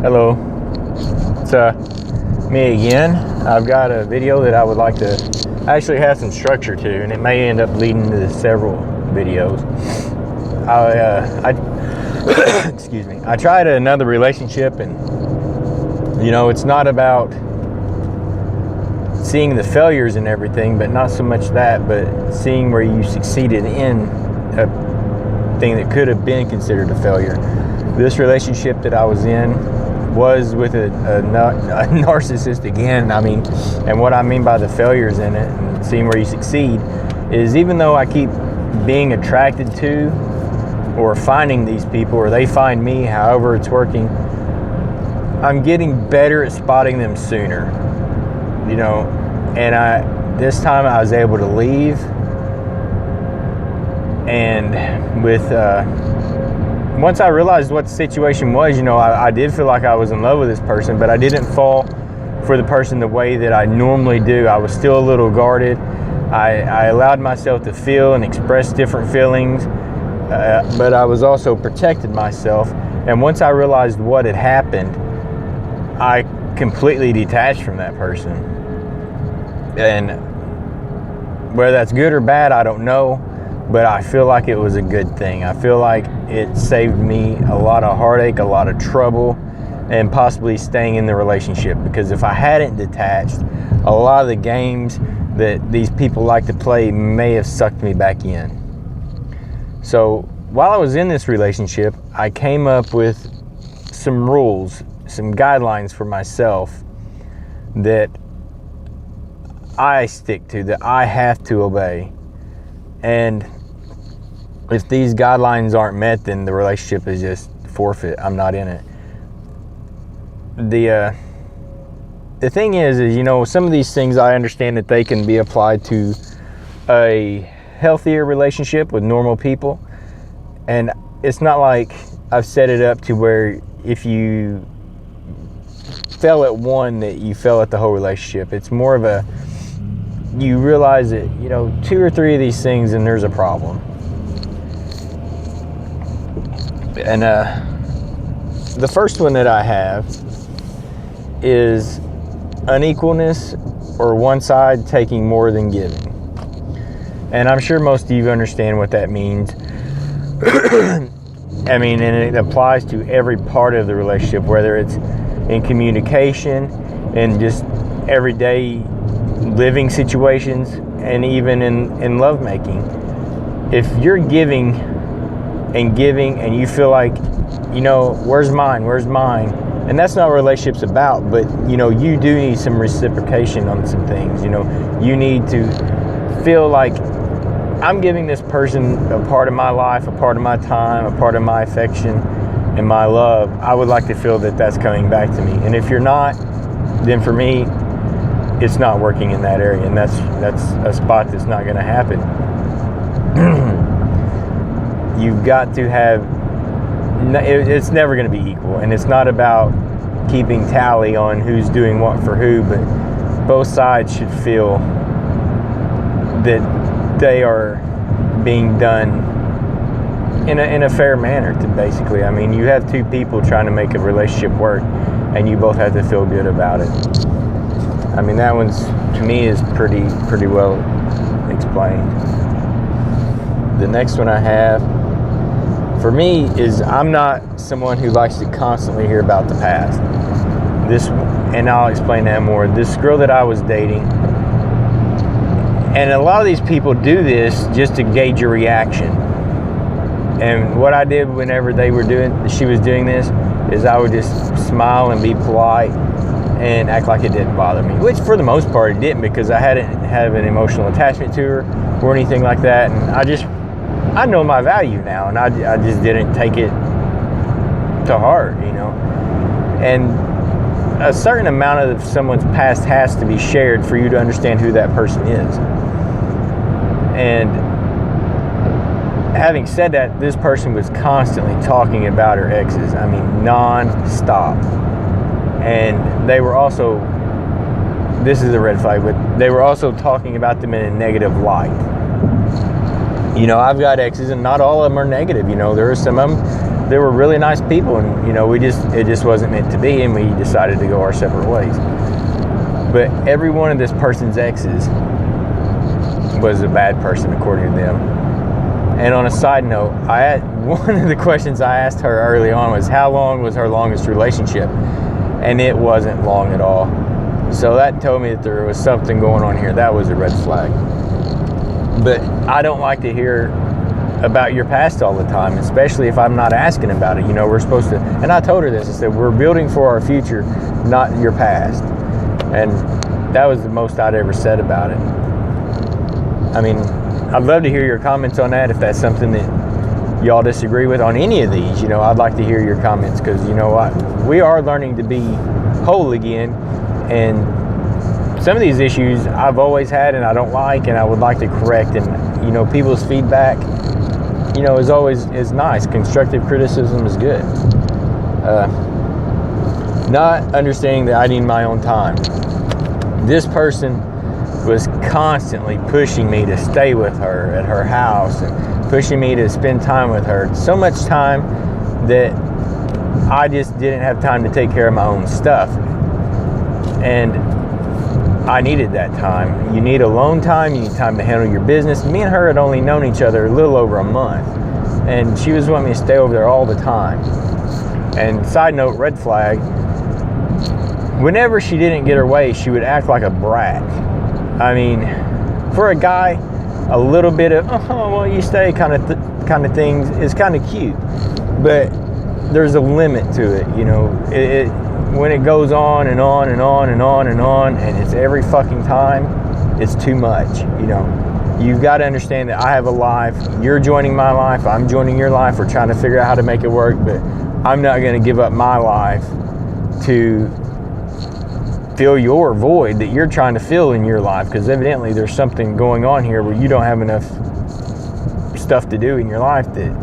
Hello, it's me again. I've got a video that I would like to actually have some structure to, and it may end up leading to several videos. Excuse me. I tried another relationship, and it's not about seeing the failures and everything, but not so much that, but seeing where you succeeded in a thing that could have been considered a failure. This relationship that I was in was with a narcissist again. And what I mean by the failures in it and seeing where you succeed is, even though I keep being attracted to or finding these people, or they find me, however it's working, I'm getting better at spotting them sooner, and this time I was able to leave, and once I realized what the situation was, I did feel like I was in love with this person, but I didn't fall for the person the way that I normally do. I was still a little guarded. I allowed myself to feel and express different feelings, but I was also protected myself. And once I realized what had happened, I completely detached from that person. And whether that's good or bad, I don't know. But I feel like it was a good thing. I feel like it saved me a lot of heartache, a lot of trouble, and possibly staying in the relationship. Because if I hadn't detached, a lot of the games that these people like to play may have sucked me back in. So while I was in this relationship, I came up with some rules, some guidelines for myself that I stick to, that I have to obey. And if these guidelines aren't met, then the relationship is just forfeit. I'm not in it. The thing is, some of these things, I understand that they can be applied to a healthier relationship with normal people. And it's not like I've set it up to where if you fell at one, that you fell at the whole relationship. It's more of you realize that, 2 or 3 of these things and there's a problem. And the first one that I have is unequalness, or one side taking more than giving. And I'm sure most of you understand what that means. And it applies to every part of the relationship, whether it's in communication and just everyday living situations, and even in lovemaking. If you're giving and you feel like, where's mine, and that's not what a relationship's about, but you do need some reciprocation on some things. You need to feel like, I'm giving this person a part of my life, a part of my time, a part of my affection and my love. I would like to feel that that's coming back to me. And if you're not, then for me, it's not working in that area, and that's a spot that's not going to happen. You've got to have, it's never going to be equal, and it's not about keeping tally on who's doing what for who, but both sides should feel that they are being done in a fair manner, to basically. You have 2 people trying to make a relationship work, and you both have to feel good about it. That one's, to me, is pretty well explained. The next one I have, for me, is I'm not someone who likes to constantly hear about the past. And I'll explain that more. This girl that I was dating, and a lot of these people do this just to gauge your reaction. And what I did whenever she was doing this, is I would just smile and be polite and act like it didn't bother me, which for the most part it didn't, because I hadn't have an emotional attachment to her or anything like that. And I know my value now, and I just didn't take it to heart, And a certain amount of someone's past has to be shared for you to understand who that person is. And having said that, this person was constantly talking about her exes. Non-stop. And they were also, this is a red flag, but they were also talking about them in a negative light. I've got exes, and not all of them are negative. There are some of them they were really nice people, and it just wasn't meant to be, and we decided to go our separate ways. But every one of this person's exes was a bad person according to them. And on a side note, one of the questions I asked her early on was, how long was her longest relationship? And it wasn't long at all. So that told me that there was something going on here. That was a red flag. But I don't like to hear about your past all the time, especially if I'm not asking about it. We're supposed to, and I told her this, I said, we're building for our future, not your past. And that was the most I'd ever said about it. I mean, I'd love to hear your comments on that. If that's something that y'all disagree with on any of these, I'd like to hear your comments, because you know what? We are learning to be whole again, and some of these issues I've always had and I don't like, and I would like to correct. And people's feedback, is nice. Constructive criticism is good. Not understanding that I need my own time. This person was constantly pushing me to stay with her at her house and pushing me to spend time with her. So much time that I just didn't have time to take care of my own stuff. And I needed that time. You need alone time. You need time to handle your business. Me and her had only known each other a little over a month, and she was wanting me to stay over there all the time. And side note, red flag, whenever she didn't get her way, she would act like a brat. I mean, for a guy, a little bit of, well, you stay kind of things is kind of cute, but there's a limit to it. When it goes on and on and on and on and on, and it's every fucking time, it's too much. You've got to understand that I have a life. You're joining my life. I'm joining your life. We're trying to figure out how to make it work, but I'm not going to give up my life to fill your void that you're trying to fill in your life, because evidently there's something going on here where you don't have enough stuff to do in your life. That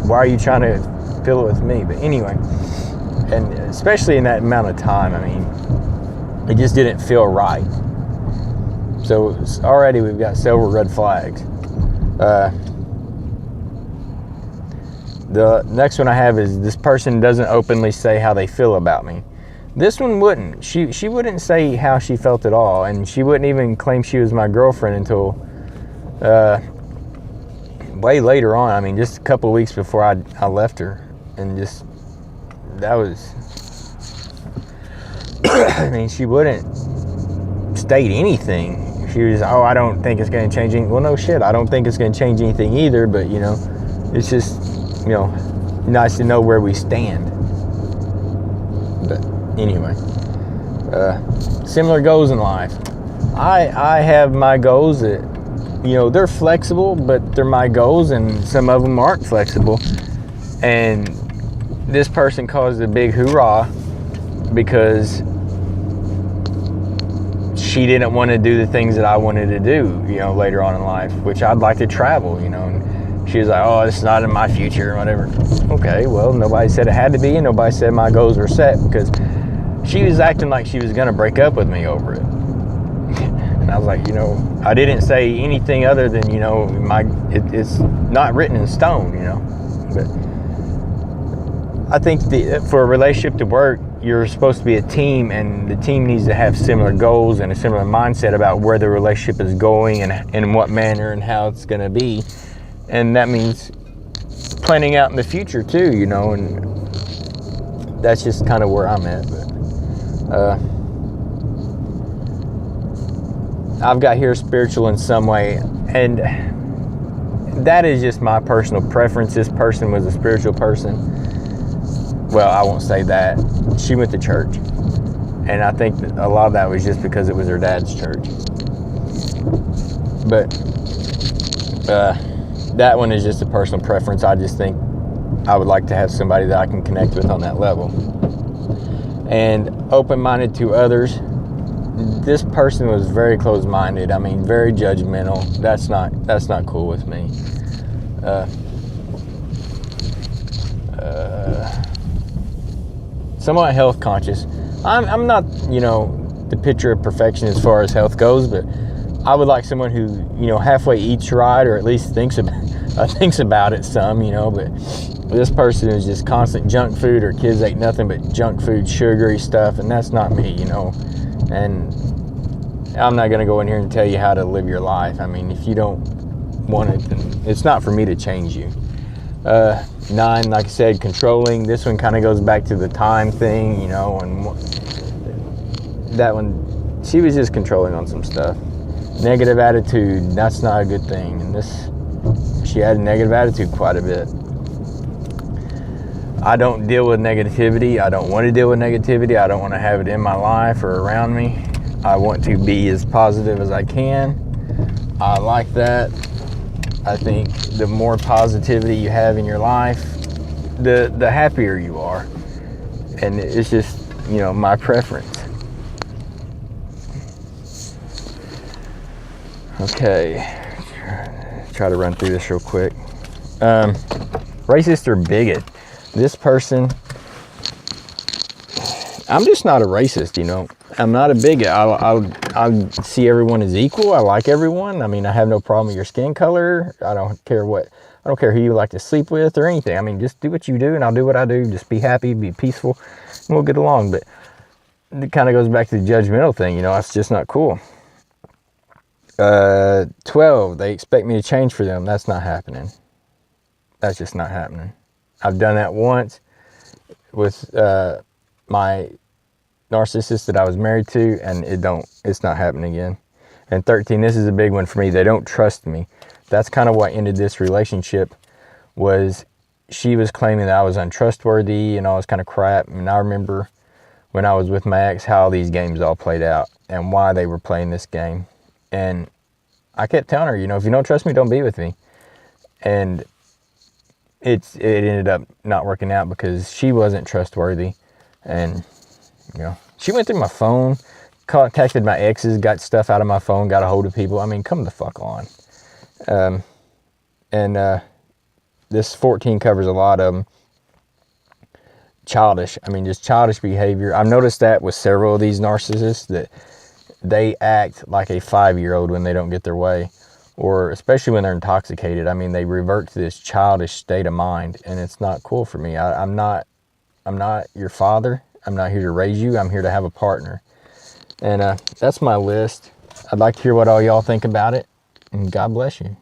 why are you trying to fill it with me? But anyway, and especially in that amount of time, I mean, it just didn't feel right. So already we've got several red flags. The next one I have is, this person doesn't openly say how they feel about me. This one wouldn't. She wouldn't say how she felt at all, and she wouldn't even claim she was my girlfriend until way later on. I mean, just a couple of weeks before I left her, and just that was. I mean, she wouldn't state anything. She was, I don't think it's going to change anything. Well, no shit, I don't think it's going to change anything either. But it's just nice to know where we stand. But anyway, similar goals in life. I have my goals that, they're flexible, but they're my goals, and some of them aren't flexible. And this person caused a big hoorah because she didn't want to do the things that I wanted to do, later on in life, which I'd like to travel, and she was like, oh, this is not in my future or whatever. Okay, well, nobody said it had to be, and nobody said my goals were set, because she was acting like she was going to break up with me over it. And I was like, I didn't say anything other than, it's not written in stone, But I think for a relationship to work, you're supposed to be a team, and the team needs to have similar goals and a similar mindset about where the relationship is going and in what manner and how it's going to be. And that means planning out in the future too, and that's just kind of where I'm at. But I've got here spiritual in some way, and that is just my personal preference. This person was a spiritual person. Well, I won't say that. She went to church, and I think that a lot of that was just because it was her dad's church. But that one is just a personal preference. I just think I would like to have somebody that I can connect with on that level. And open-minded to others. This person was very closed-minded. I mean, very judgmental. That's not cool with me. Somewhat health conscious. I'm not, the picture of perfection as far as health goes, but I would like someone who, halfway eats right, or at least thinks thinks about it some, you know, but this person is just constant junk food. Or kids ate nothing but junk food, sugary stuff, and that's not me, you know. And I'm not going to go in here and tell you how to live your life. I mean, if you don't want it, then it's not for me to change you. 9, like I said, controlling. This one kind of goes back to the time thing, you know, and that one, she was just controlling on some stuff. Negative attitude, that's not a good thing. And this, she had a negative attitude quite a bit. I don't deal with negativity. I don't want to deal with negativity. I don't want to have it in my life or around me. I want to be as positive as I can. I like that. I think the more positivity you have in your life, the happier you are. And it's just, you know, my preference. Okay, try to run through this real quick. Racist or bigot. This person, I'm just not a racist, you know. I'm not a bigot. I see everyone as equal. I like everyone. I mean, I have no problem with your skin color. I don't care who you like to sleep with or anything. I mean, just do what you do and I'll do what I do. Just be happy, be peaceful, and we'll get along. But it kind of goes back to the judgmental thing, you know. It's just not cool. 12, they expect me to change for them. That's not happening. That's just not happening. I've done that once with my narcissist that I was married to, and it's not happening again. And 13, this is a big one for me. They don't trust me. That's kind of what ended this relationship. Was she was claiming that I was untrustworthy and all this kind of crap. And I remember when I was with my ex how these games all played out and why they were playing this game. And I kept telling her, you know, if you don't trust me, don't be with me. And it ended up not working out because she wasn't trustworthy. And, you know, she went through my phone, contacted my exes, got stuff out of my phone, got a hold of people. I mean, come the fuck on. This 14 covers a lot of them. Childish. I mean, just childish behavior. I've noticed that with several of these narcissists, that they act like a 5-year-old when they don't get their way, or especially when they're intoxicated. I mean, they revert to this childish state of mind, and it's not cool for me. I'm not your father. I'm not here to raise you. I'm here to have a partner. And that's my list. I'd like to hear what all y'all think about it, and God bless you.